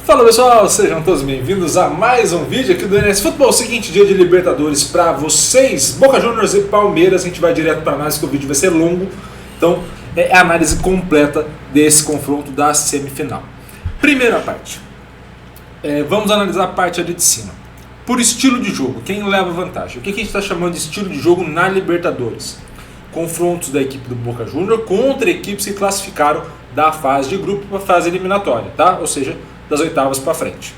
Fala pessoal, sejam todos bem-vindos a mais um vídeo aqui do NS Futebol. Seguinte dia de Libertadores para vocês, Boca Juniors e Palmeiras. A gente vai direto para a análise, que o vídeo vai ser longo. Então é a análise completa desse confronto da semifinal. Primeira parte, vamos analisar a parte ali de cima. Por estilo de jogo, quem leva vantagem? O que a gente está chamando de estilo de jogo na Libertadores? Confrontos da equipe do Boca Juniors contra equipes que classificaram da fase de grupo para a fase eliminatória, tá? Ou seja, das oitavas para frente.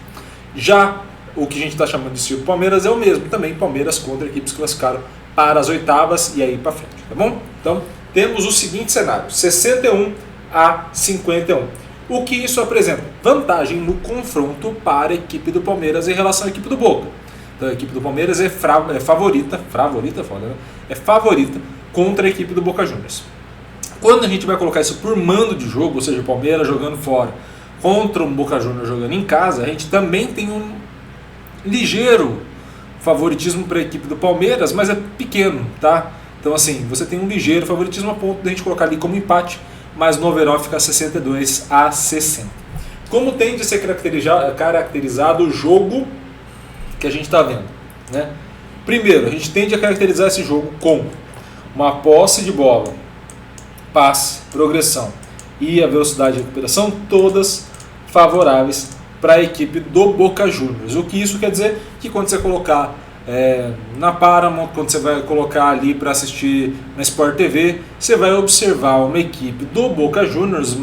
Já o que a gente está chamando de estilo Palmeiras é o mesmo, também Palmeiras contra equipes que classificaram para as oitavas e aí para frente, tá bom? Então temos o seguinte cenário, 61 a 51. O que isso apresenta? Vantagem no confronto para a equipe do Palmeiras em relação à equipe do Boca. Então a equipe do Palmeiras é favorita contra a equipe do Boca Juniors. Quando a gente vai colocar isso por mando de jogo, ou seja, o Palmeiras jogando fora contra um Boca Juniors jogando em casa, a gente também tem um ligeiro favoritismo para a equipe do Palmeiras, mas é pequeno, tá? Então assim, você tem um ligeiro favoritismo a ponto de a gente colocar ali como empate, mas no overall fica 62 a 60. Como tem de ser caracterizado o jogo que a gente está vendo, né? Primeiro, a gente tende a caracterizar esse jogo com uma posse de bola, passe, progressão e a velocidade de recuperação, todas favoráveis para a equipe do Boca Juniors. O que isso quer dizer? Que quando você colocar na Paramount, quando você vai colocar ali para assistir na Sport TV, você vai observar uma equipe do Boca Juniors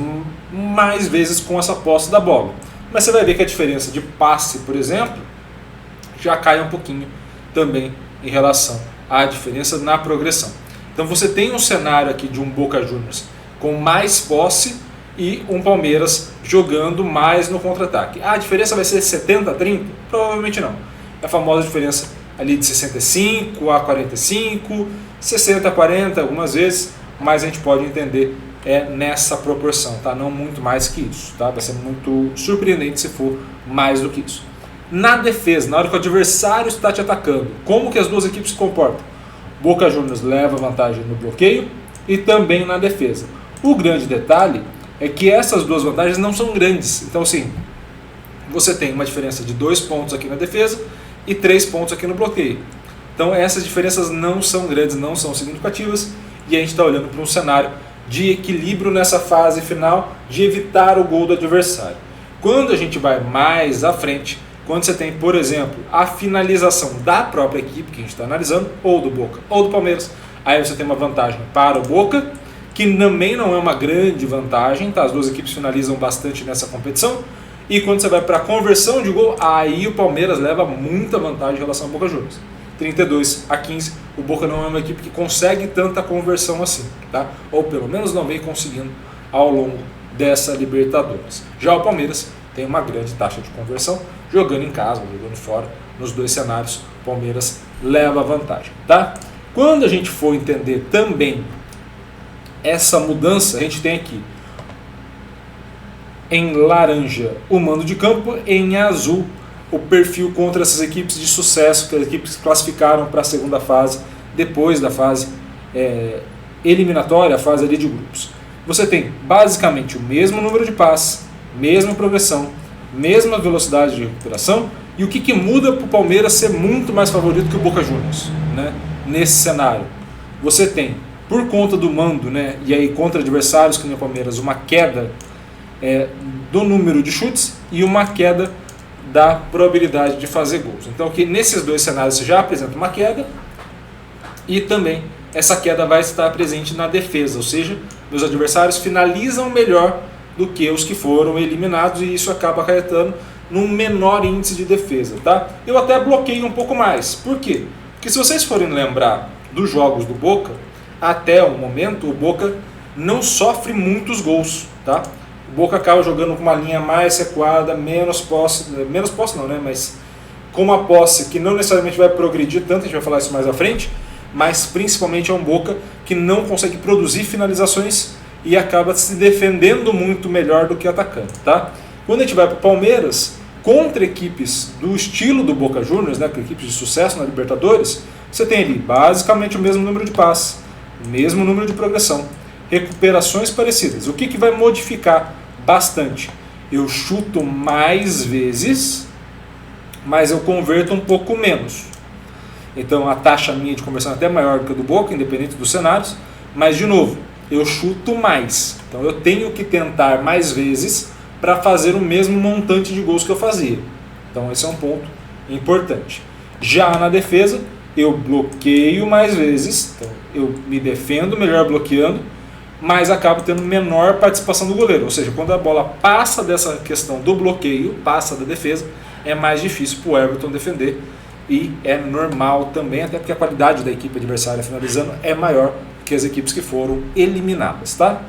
mais vezes com essa posse da bola. Mas você vai ver que a diferença de passe, por exemplo, já cai um pouquinho também em relação à diferença na progressão. Então você tem um cenário aqui de um Boca Juniors com mais posse e um Palmeiras jogando mais no contra-ataque. A diferença vai ser 70 a 30? Provavelmente não. É a famosa diferença ali de 65 a 45, 60 a 40 algumas vezes, mas a gente pode entender nessa proporção, tá? Não muito mais que isso, tá? Vai ser muito surpreendente se for mais do que isso. Na defesa, na hora que o adversário está te atacando, como que as duas equipes se comportam? Boca Juniors leva vantagem no bloqueio e também na defesa. O grande detalhe é que essas duas vantagens não são grandes. Então, assim, você tem uma diferença de 2 pontos aqui na defesa e 3 pontos aqui no bloqueio. Então, essas diferenças não são grandes, não são significativas, e a gente está olhando para um cenário de equilíbrio nessa fase final, de evitar o gol do adversário. Quando a gente vai mais à frente, quando você tem, por exemplo, a finalização da própria equipe que a gente está analisando, ou do Boca ou do Palmeiras, aí você tem uma vantagem para o Boca, que também não é uma grande vantagem, tá? As duas equipes finalizam bastante nessa competição. E quando você vai para a conversão de gol, aí o Palmeiras leva muita vantagem em relação ao Boca Juniors. 32 a 15, o Boca não é uma equipe que consegue tanta conversão assim, tá? Ou pelo menos não vem conseguindo ao longo dessa Libertadores. Já o Palmeiras tem uma grande taxa de conversão, jogando em casa, jogando fora, nos dois cenários, o Palmeiras leva vantagem, tá? Quando a gente for entender também essa mudança, a gente tem aqui em laranja o mando de campo, em azul o perfil contra essas equipes de sucesso, que as equipes que classificaram para a segunda fase, depois da fase eliminatória, a fase ali de grupos. Você tem basicamente o mesmo número de passes, mesma progressão, mesma velocidade de recuperação, e o que muda para o Palmeiras ser muito mais favorito que o Boca Juniors, né? Nesse cenário, você tem, por conta do mando, né, e aí contra adversários que nem o Palmeiras, uma queda do número de chutes e uma queda da probabilidade de fazer gols. Então que nesses dois cenários você já apresenta uma queda, e também essa queda vai estar presente na defesa, ou seja, os adversários finalizam melhor do que os que foram eliminados, e isso acaba acarretando num menor índice de defesa, tá? Eu até bloqueio um pouco mais. Por quê? Porque se vocês forem lembrar dos jogos do Boca, até o momento, o Boca não sofre muitos gols, tá? O Boca acaba jogando com uma linha mais recuada, menos posse não, né? Mas com uma posse que não necessariamente vai progredir tanto, a gente vai falar isso mais à frente, mas principalmente é um Boca que não consegue produzir finalizações e acaba se defendendo muito melhor do que atacando, tá? Quando a gente vai para o Palmeiras, contra equipes do estilo do Boca Juniors, né, com equipes de sucesso na Libertadores, você tem ali basicamente o mesmo número de passes, o mesmo número de progressão, recuperações parecidas. O que vai modificar bastante Eu chuto mais vezes, mas eu converto um pouco menos. Então a taxa minha de conversão é até maior do que a do Boca, independente dos cenários. Mas, de novo, eu chuto mais. Então eu tenho que tentar mais vezes para fazer o mesmo montante de gols que eu fazia. Então esse é um ponto importante. Já na defesa, eu bloqueio mais vezes. Então eu me defendo melhor bloqueando, mas acabo tendo menor participação do goleiro. Ou seja, quando a bola passa dessa questão do bloqueio, passa da defesa, é mais difícil para o Everton defender. E é normal também, até porque a qualidade da equipe adversária finalizando é maior que as equipes que foram eliminadas, tá?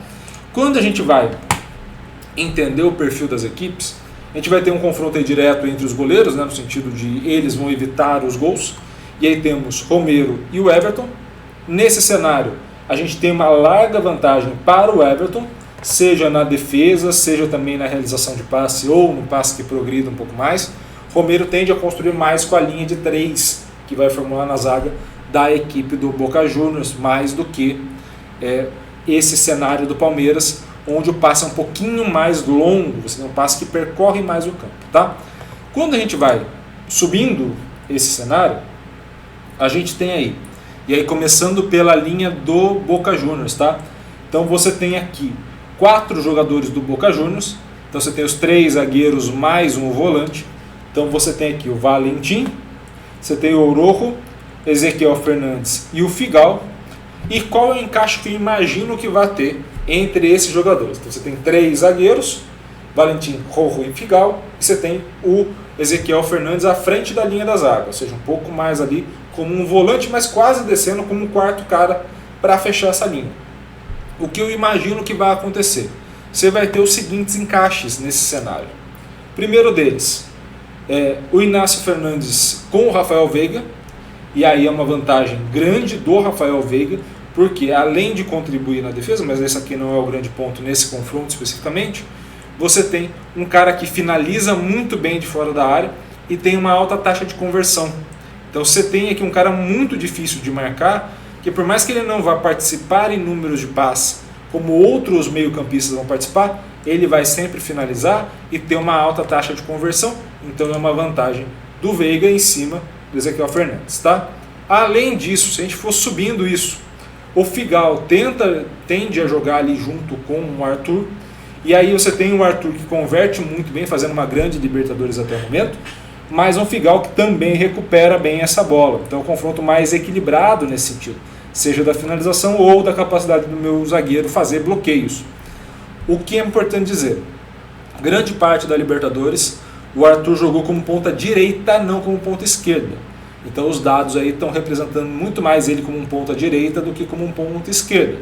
Quando a gente vai entender o perfil das equipes, a gente vai ter um confronto aí direto entre os goleiros, né, no sentido de eles vão evitar os gols, e aí temos Romero e o Everton. Nesse cenário, a gente tem uma larga vantagem para o Everton, seja na defesa, seja também na realização de passe ou no passe que progrida um pouco mais. Romero tende a construir mais com a linha de 3, que vai formular na zaga da equipe do Boca Juniors, mais do que esse cenário do Palmeiras, onde o passe é um pouquinho mais longo, você tem um passe que percorre mais o campo. Tá? Quando a gente vai subindo esse cenário, a gente tem aí, e aí começando pela linha do Boca Juniors, tá? Então você tem aqui 4 jogadores do Boca Juniors, então você tem os 3 zagueiros mais um volante. Então você tem aqui o Valentim, você tem o Orojo, Ezequiel Fernandes e o Figal. E qual é o encaixe que eu imagino que vai ter entre esses jogadores? Então você tem 3 zagueiros, Valentim, Rojo e Figal, e você tem o Ezequiel Fernandes à frente da linha da zaga, ou seja, um pouco mais ali como um volante, mas quase descendo como um quarto cara para fechar essa linha. O que eu imagino que vai acontecer? Você vai ter os seguintes encaixes nesse cenário. Primeiro deles, o Inácio Fernandes com o Rafael Veiga, e aí é uma vantagem grande do Rafael Veiga, porque além de contribuir na defesa, mas esse aqui não é o grande ponto nesse confronto especificamente, você tem um cara que finaliza muito bem de fora da área e tem uma alta taxa de conversão. Então você tem aqui um cara muito difícil de marcar, que por mais que ele não vá participar em números de passe, como outros meio-campistas vão participar, ele vai sempre finalizar e ter uma alta taxa de conversão. Então é uma vantagem do Veiga em cima do Ezequiel Fernandes, tá? Além disso, se a gente for subindo isso, o Figal tende a jogar ali junto com o Arthur, e aí você tem o Arthur que converte muito bem, fazendo uma grande Libertadores até o momento, mas um Figal que também recupera bem essa bola. Então é um confronto mais equilibrado nesse sentido, seja da finalização ou da capacidade do meu zagueiro fazer bloqueios. O que é importante dizer, grande parte da Libertadores o Arthur jogou como ponta direita, não como ponta esquerda. Então os dados aí estão representando muito mais ele como um ponta direita do que como um ponta esquerda.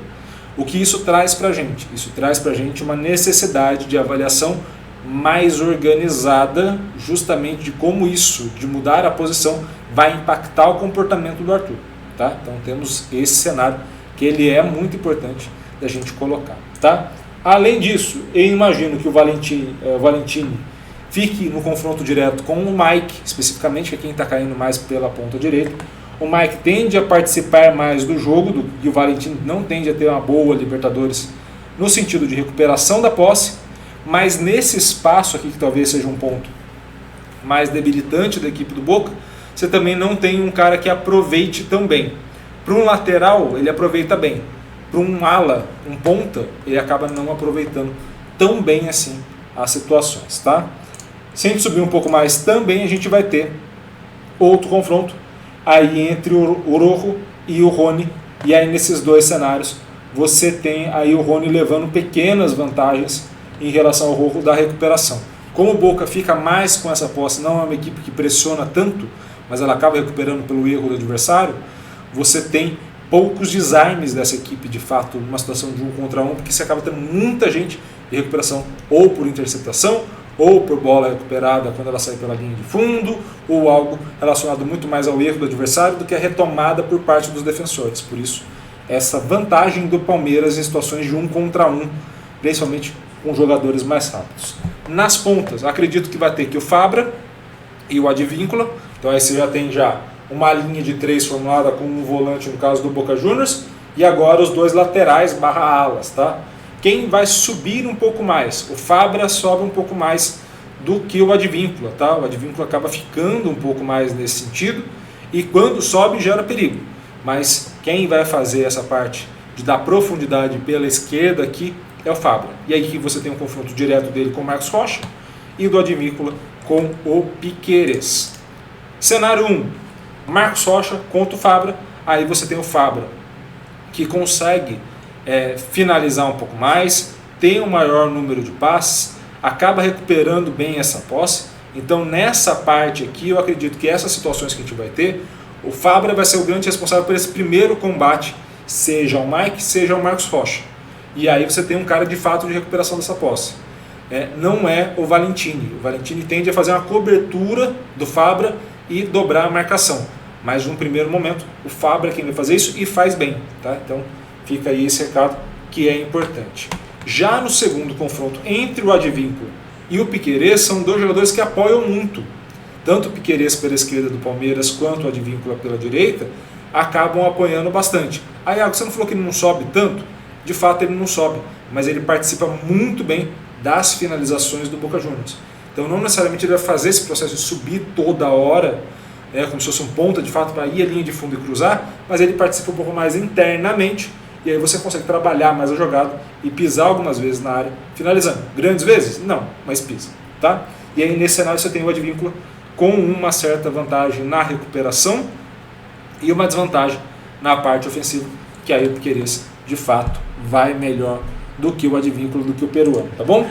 O que isso traz para a gente? Isso traz para a gente uma necessidade de avaliação mais organizada, justamente de como isso, de mudar a posição, vai impactar o comportamento do Arthur. Tá? Então temos esse cenário que ele é muito importante da gente colocar. Tá? Além disso, eu imagino que o Valentini fique no confronto direto com o Mike, especificamente, que é quem está caindo mais pela ponta direita. O Mike tende a participar mais do jogo, e o Valentim não tende a ter uma boa Libertadores no sentido de recuperação da posse, mas nesse espaço aqui, que talvez seja um ponto mais debilitante da equipe do Boca, você também não tem um cara que aproveite tão bem. Para um lateral, ele aproveita bem. Para um ala, um ponta, ele acaba não aproveitando tão bem assim as situações, tá? Se a gente subir um pouco mais também, a gente vai ter outro confronto aí entre o Orojo e o Rony, e aí nesses dois cenários você tem aí o Rony levando pequenas vantagens em relação ao Orojo da recuperação. Como o Boca fica mais com essa posse, não é uma equipe que pressiona tanto, mas ela acaba recuperando pelo erro do adversário, você tem poucos desarmes dessa equipe, de fato, numa situação de 1 contra 1, porque você acaba tendo muita gente de recuperação, ou por interceptação, ou por bola recuperada quando ela sai pela linha de fundo, ou algo relacionado muito mais ao erro do adversário do que a retomada por parte dos defensores. Por isso, essa vantagem do Palmeiras em situações de 1 contra 1, principalmente com jogadores mais rápidos. Nas pontas, acredito que vai ter que o Fabra e o Advíncula, então aí você já tem uma linha de 3 formulada com um volante no caso do Boca Juniors, e agora os 2 laterais / alas, tá? quem vai subir um pouco mais? O Fabra sobe um pouco mais do que o Advíncula, tá? O Advíncula acaba ficando um pouco mais nesse sentido, e quando sobe gera perigo. Mas quem vai fazer essa parte de dar profundidade pela esquerda aqui é o Fabra. E aí que você tem um confronto direto dele com o Marcos Rocha e do Advíncula com o Piquerez. Cenário 1, Marcos Rocha contra o Fabra. Aí você tem o Fabra que consegue finalizar um pouco mais, tem um maior número de passes, acaba recuperando bem essa posse. Então nessa parte aqui eu acredito que essas situações que a gente vai ter, o Fabra vai ser o grande responsável por esse primeiro combate, seja o Mike, seja o Marcos Rocha. E aí você tem um cara de fato de recuperação dessa posse. Não é o Valentini. O Valentini tende a fazer uma cobertura do Fabra e dobrar a marcação. Mas num primeiro momento, o Fabra é quem vai fazer isso e faz bem. Tá? Então fica aí esse recado que é importante. Já no segundo confronto entre o Advíncula e o Piquerez, são dois jogadores que apoiam muito. Tanto o Piquerez pela esquerda do Palmeiras quanto o Advíncula pela direita acabam apoiando bastante. Aí, você não falou que ele não sobe tanto? De fato ele não sobe, mas ele participa muito bem das finalizações do Boca Juniors. Então não necessariamente ele vai fazer esse processo de subir toda hora, como se fosse um ponta de fato para ir à linha de fundo e cruzar, mas ele participa um pouco mais internamente, e aí você consegue trabalhar mais a jogada e pisar algumas vezes na área, finalizando. Grandes vezes? Não, mas pisa. Tá? E aí nesse cenário você tem o Advíncula com uma certa vantagem na recuperação e uma desvantagem na parte ofensiva, que aí o Piquerez de fato vai melhor do que o Advíncula, do que o peruano, tá bom?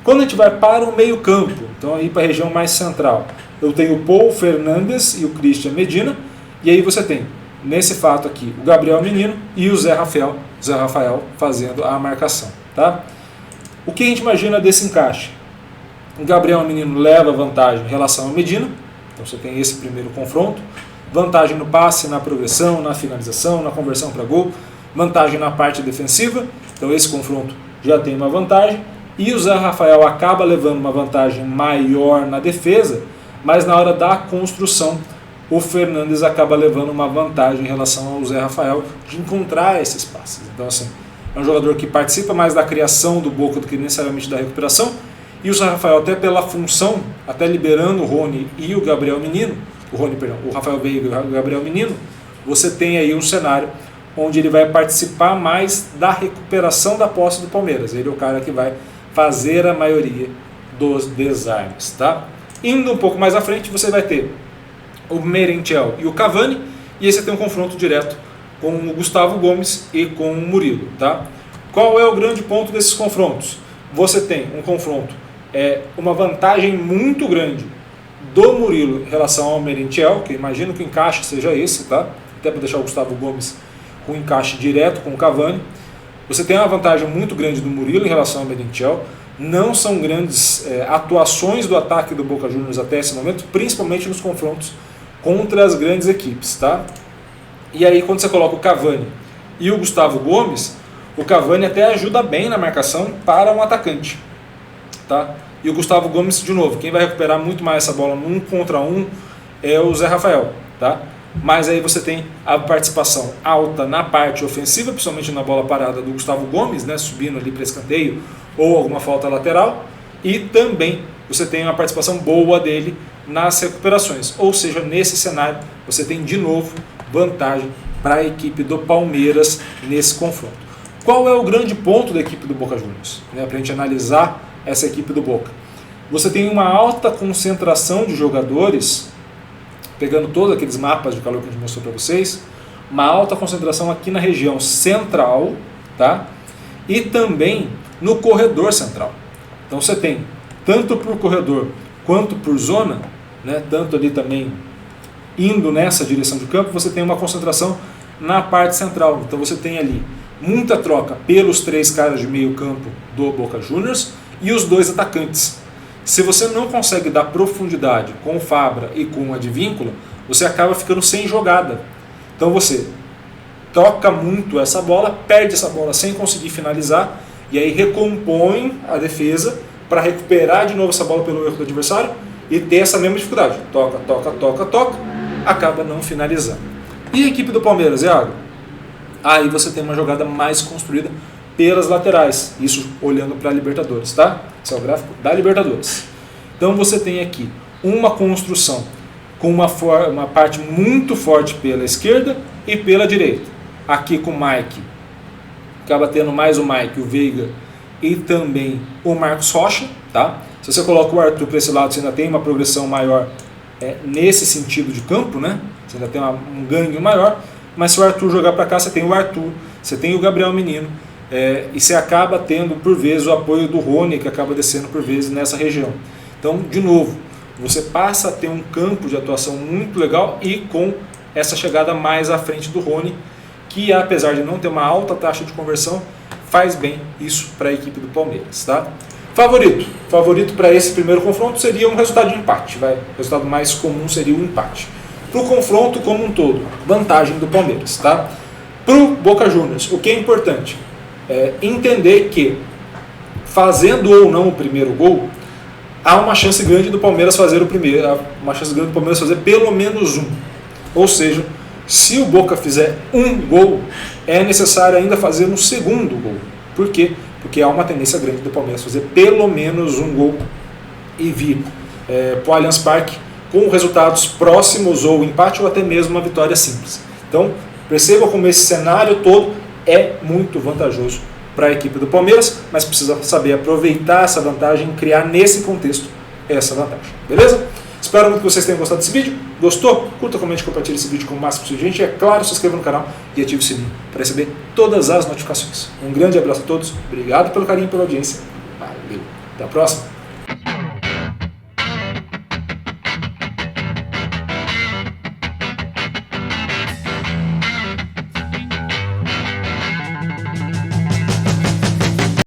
Quando a gente vai para o meio campo, então aí para a região mais central, eu tenho o Paul Fernandes e o Christian Medina, e aí você tem, nesse fato aqui, o Gabriel Menino e o Zé Rafael fazendo a marcação, tá? O que a gente imagina desse encaixe? O Gabriel Menino leva vantagem em relação ao Medina, então você tem esse primeiro confronto, vantagem no passe, na progressão, na finalização, na conversão para gol, vantagem na parte defensiva, então esse confronto já tem uma vantagem, e o Zé Rafael acaba levando uma vantagem maior na defesa, mas na hora da construção o Fernandes acaba levando uma vantagem em relação ao Zé Rafael de encontrar esses passes. Então assim, é um jogador que participa mais da criação do Boca do que necessariamente da recuperação, e o Zé Rafael até pela função, até liberando o Rony e o Gabriel Menino, o Rafael Veiga e o Gabriel Menino, você tem aí um cenário onde ele vai participar mais da recuperação da posse do Palmeiras. Ele é o cara que vai fazer a maioria dos desarmes. Tá? Indo um pouco mais à frente, você vai ter o Merentiel e o Cavani, e aí você tem um confronto direto com o Gustavo Gomes e com o Murilo. Tá? Qual é o grande ponto desses confrontos? Você tem um confronto, uma vantagem muito grande do Murilo em relação ao Merentiel, que imagino que o encaixe seja esse, tá? Até para deixar o Gustavo Gomes com encaixe direto com o Cavani. Você tem uma vantagem muito grande do Murilo em relação ao Merentiel. Não são grandes atuações do ataque do Boca Juniors até esse momento, principalmente nos confrontos contra as grandes equipes. Tá? E aí quando você coloca o Cavani e o Gustavo Gomes, o Cavani até ajuda bem na marcação para um atacante. Tá? E o Gustavo Gomes, de novo, quem vai recuperar muito mais essa bola no 1 contra 1 é o Zé Rafael. Tá? Mas aí você tem a participação alta na parte ofensiva, principalmente na bola parada do Gustavo Gomes, né, subindo ali para escanteio ou alguma falta lateral, e também você tem uma participação boa dele nas recuperações. Ou seja, nesse cenário você tem de novo vantagem para a equipe do Palmeiras nesse confronto. Qual é o grande ponto da equipe do Boca Juniors? Para a gente analisar essa equipe do Boca. Você tem uma alta concentração de jogadores, pegando todos aqueles mapas de calor que a gente mostrou para vocês, uma alta concentração aqui na região central, tá? E também no corredor central. Então você tem, tanto por corredor quanto por zona, né, tanto ali também indo nessa direção de campo, você tem uma concentração na parte central. Então você tem ali muita troca pelos 3 caras de meio campo do Boca Juniors e os 2 atacantes. Se você não consegue dar profundidade com o Fabra e com o Advíncula, você acaba ficando sem jogada. Então você toca muito essa bola, perde essa bola sem conseguir finalizar, e aí recompõe a defesa para recuperar de novo essa bola pelo erro do adversário e ter essa mesma dificuldade. Toca, toca, toca, toca, acaba não finalizando. E a equipe do Palmeiras, Iago? Aí você tem uma jogada mais construída pelas laterais, isso olhando para a Libertadores, tá? Esse é o gráfico da Libertadores. Então você tem aqui uma construção com uma parte muito forte pela esquerda e pela direita. Aqui com o Mike, acaba tendo mais o Mike, o Veiga e também o Marcos Rocha, tá? Se você coloca o Arthur para esse lado, você ainda tem uma progressão maior nesse sentido de campo, né? Você ainda tem um ganho maior, mas se o Arthur jogar para cá, você tem o Arthur, você tem o Gabriel Menino, e você acaba tendo, por vezes, o apoio do Rony, que acaba descendo, por vezes, nessa região. Então, de novo, você passa a ter um campo de atuação muito legal e com essa chegada mais à frente do Rony, que apesar de não ter uma alta taxa de conversão, faz bem isso para a equipe do Palmeiras, tá? Favorito para esse primeiro confronto seria um resultado de empate, o resultado mais comum seria o empate. Para o confronto como um todo, vantagem do Palmeiras, tá? Para o Boca Juniors, o que é importante é entender que, fazendo ou não o primeiro gol, há uma chance grande do Palmeiras fazer o primeiro, há uma chance grande do Palmeiras fazer pelo menos um. Ou seja, se o Boca fizer um gol, é necessário ainda fazer um segundo gol. Por quê? Porque há uma tendência grande do Palmeiras fazer pelo menos um gol e vir para o Allianz Parque com resultados próximos ou empate ou até mesmo uma vitória simples. Então, perceba como esse cenário todo é muito vantajoso para a equipe do Palmeiras, mas precisa saber aproveitar essa vantagem e criar nesse contexto essa vantagem. Beleza? Espero muito que vocês tenham gostado desse vídeo. Gostou? Curta, comente e compartilhe esse vídeo com o máximo de gente. E, é claro, se inscreva no canal e ative o sininho para receber todas as notificações. Um grande abraço a todos. Obrigado pelo carinho e pela audiência. Valeu. Até a próxima.